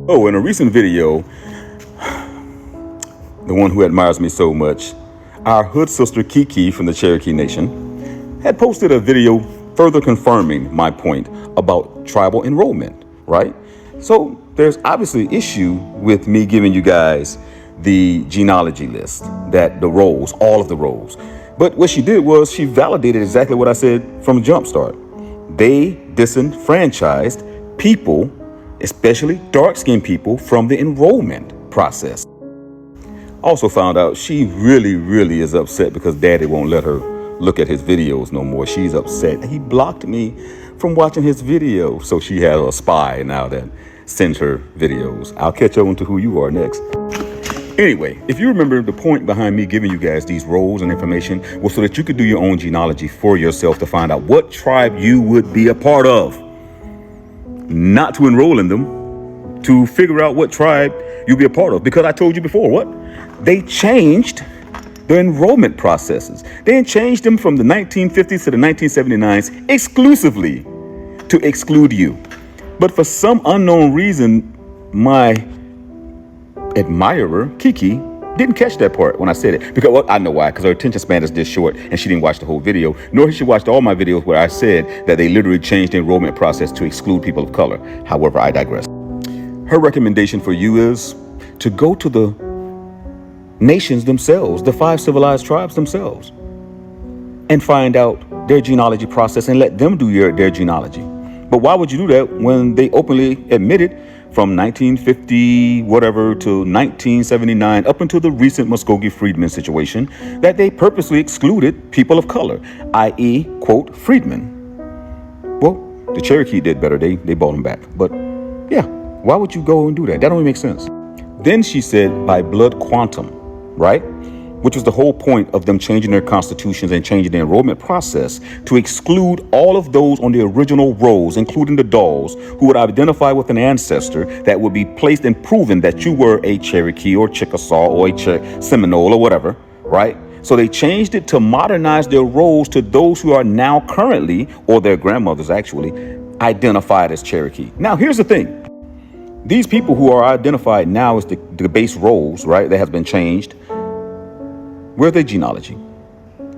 Oh, in a recent video, the one who admires me so much, our hood sister Kiki from the Cherokee Nation, had posted a video further confirming my point about tribal enrollment, right? So there's obviously issue with me giving you guys the genealogy list, that the roles, all of the roles. But what she did was she validated exactly what I said from Jumpstart. They disenfranchised people, especially dark-skinned people, from the enrollment process. Also found out she really is upset because Daddy won't let her look at his videos no more. She's upset. He blocked me from watching his videos. So she has a spy now that sends her videos. I'll catch on to who you are next. Anyway, if you remember, the point behind me giving you guys these roles and information was so that you could do your own genealogy for yourself to find out what tribe you would be a part of. Not to enroll in them, to figure out what tribe you'll be a part of. Because I told you before, what? They changed the enrollment processes. They changed them from the 1950s to the 1979s exclusively to exclude you. But for some unknown reason, my admirer, Kiki, didn't catch that part when I said it. Because, well, I know why, because her attention span is this short and she didn't watch the whole video, nor has she watched all my videos where I said that they literally changed the enrollment process to exclude people of color. However, I digress. Her recommendation for you is to go to the nations themselves, the 5 civilized tribes themselves, and find out their genealogy process and let them do their genealogy. But why would you do that when they openly admitted from 1950 whatever to 1979 up until the recent Muskogee-Freedmen situation that they purposely excluded people of color, i.e., quote, freedmen? Well, the Cherokee did better. They bought them back. But yeah, why would you go and do that? That don't even make sense. Then she said by blood quantum, right? Which was the whole point of them changing their constitutions and changing the enrollment process to exclude all of those on the original rolls, including the dolls, who would identify with an ancestor that would be placed and proven that you were a Cherokee or Chickasaw or a Seminole or whatever, right? So they changed it to modernize their roles to those who are now currently, or their grandmothers actually, identified as Cherokee. Now, here's the thing. These people who are identified now as the base roles, right, that has been changed, where's their genealogy?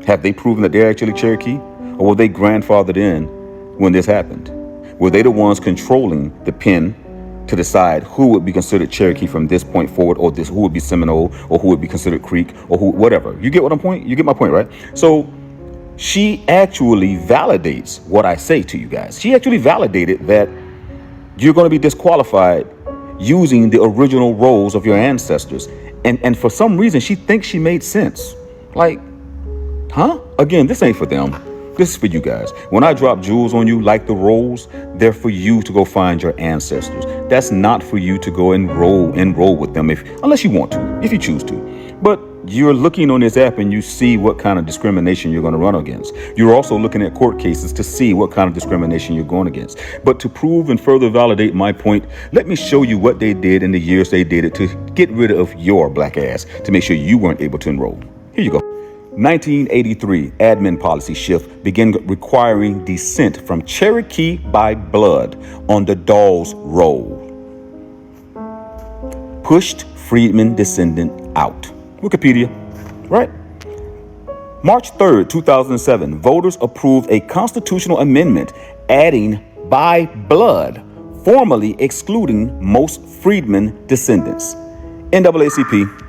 Have they proven that they're actually Cherokee? Or were they grandfathered in when this happened? Were they the ones controlling the pen to decide who would be considered Cherokee from this point forward, or who would be Seminole, or who would be considered Creek, or whatever? You get what I'm point? You get my point, right? So she actually validates what I say to you guys. She actually validated that you're going to be disqualified using the original roles of your ancestors. And for some reason, she thinks she made sense. Like, huh? Again, this ain't for them. This is for you guys. When I drop jewels on you, like the roles, they're for you to go find your ancestors. That's not for you to go enroll with them, unless you want to, if you choose to. But you're looking on this app and you see what kind of discrimination you're going to run against. You're also looking at court cases to see what kind of discrimination you're going against. But to prove and further validate my point, let me show you what they did in the years they did it to get rid of your black ass, to make sure you weren't able to enroll. Here you go. 1983 admin policy shift began requiring descent from Cherokee by blood on the Dawes roll. Pushed freedman descendant out. Wikipedia, right? March 3rd, 2007, voters approved a constitutional amendment adding by blood, formally excluding most freedmen descendants. NAACP.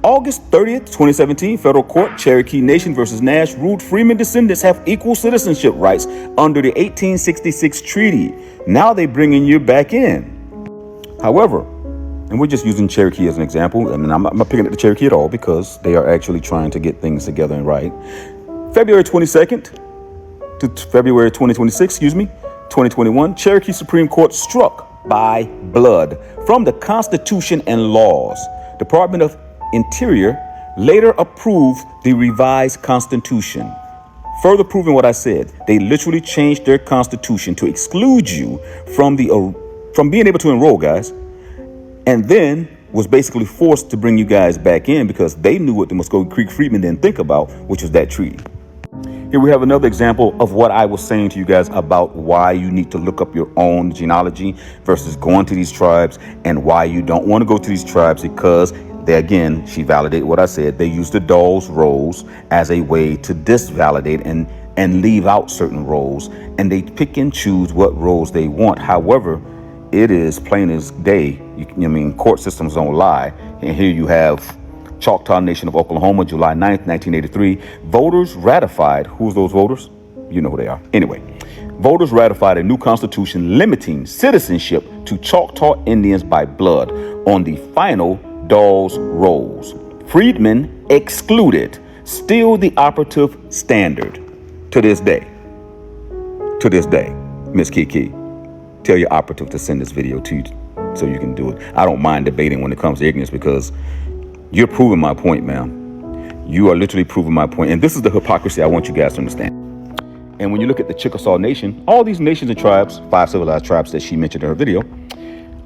August 30th, 2017, federal court, Cherokee Nation versus Nash ruled freedmen descendants have equal citizenship rights under the 1866 treaty. Now they bringing you back in. However, and we're just using Cherokee as an example. I mean, I'm not picking at the Cherokee at all because they are actually trying to get things together and right. February 22nd to February 2026, 2021, Cherokee Supreme Court struck by blood from the Constitution and laws. Department of Interior later approved the revised Constitution. Further proving what I said, they literally changed their Constitution to exclude you from being able to enroll, guys. And then was basically forced to bring you guys back in because they knew what the Muskogee Creek Freedmen didn't think about, which was that treaty. Here we have another example of what I was saying to you guys about why you need to look up your own genealogy versus going to these tribes, and why you don't want to go to these tribes because they, again, she validated what I said. They use the dolls roles as a way to disvalidate and leave out certain roles, and they pick and choose what roles they want. However, it is plain as day. Court systems don't lie. And here you have Choctaw Nation of Oklahoma, July 9th, 1983. Voters ratified. Who's those voters? You know who they are. Anyway, voters ratified a new constitution limiting citizenship to Choctaw Indians by blood on the final Dawes rolls. Freedmen excluded. Still the operative standard to this day. To this day, Miss Kiki, tell your operative to send this video to you so you can do it. I don't mind debating when it comes to ignorance, because you're proving my point, ma'am. You are literally proving my point. And this is the hypocrisy I want you guys to understand. And when you look at the Chickasaw Nation, all these nations and tribes, 5 civilized tribes that she mentioned in her video,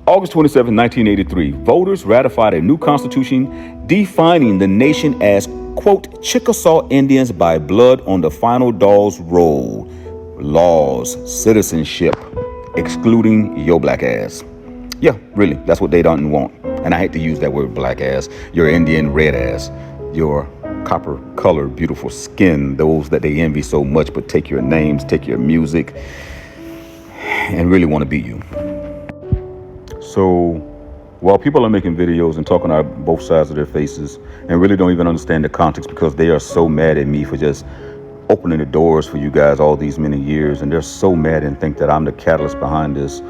August 27, 1983, voters ratified a new constitution defining the nation as, quote, Chickasaw Indians by blood on the final Dawes roll. Laws, citizenship, excluding your black ass. Yeah, really, that's what they don't want. And I hate to use that word black ass, your Indian red ass, your copper colored beautiful skin, those that they envy so much, but take your names, take your music, and really want to be you. So while people are making videos and talking out both sides of their faces and really don't even understand the context, because they are so mad at me for just opening the doors for you guys all these many years, and they're so mad and think that I'm the catalyst behind this,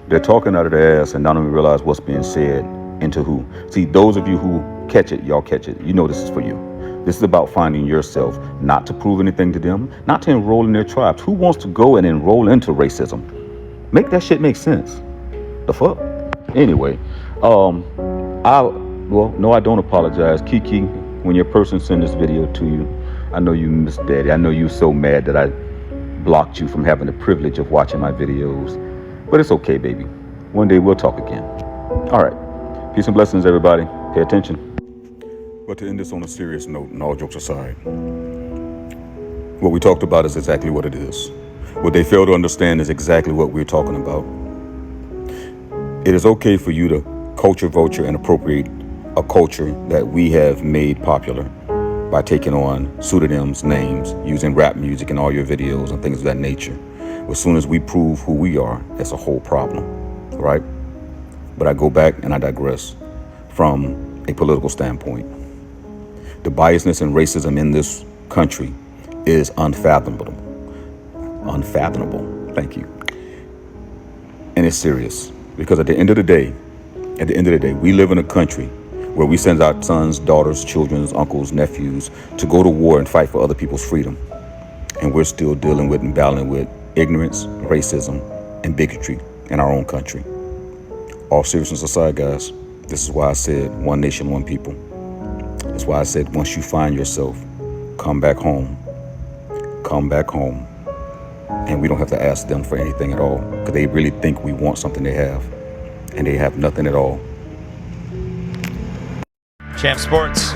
they're talking out of their ass and don't even realize what's being said and to who. See, those of you who catch it, y'all catch it. You know this is for you. This is about finding yourself, not to prove anything to them, not to enroll in their tribes. Who wants to go and enroll into racism? Make that shit make sense. The fuck? Anyway, I don't apologize. Kiki, when your person sent this video to you, I know you miss daddy. I know you're so mad that I blocked you from having the privilege of watching my videos. But it's okay, baby. One day we'll talk again. All right. Peace and blessings, everybody. Pay attention. But to end this on a serious note, and all jokes aside, what we talked about is exactly what it is. What they fail to understand is exactly what we're talking about. It is okay for you to culture vulture and appropriate a culture that we have made popular by taking on pseudonyms, names, using rap music in all your videos and things of that nature. As soon as we prove who we are, that's a whole problem, right? But I go back and I digress from a political standpoint. The biasness and racism in this country is unfathomable. Unfathomable, thank you. And it's serious, because at the end of the day, we live in a country where we send our sons, daughters, children, uncles, nephews to go to war and fight for other people's freedom. And we're still dealing with and battling with ignorance, racism, and bigotry in our own country. All seriousness aside, guys, this is why I said one nation, one people. That's why I said once you find yourself, come back home. Come back home. And we don't have to ask them for anything at all, because they really think we want something they have, and they have nothing at all. Champ Sports.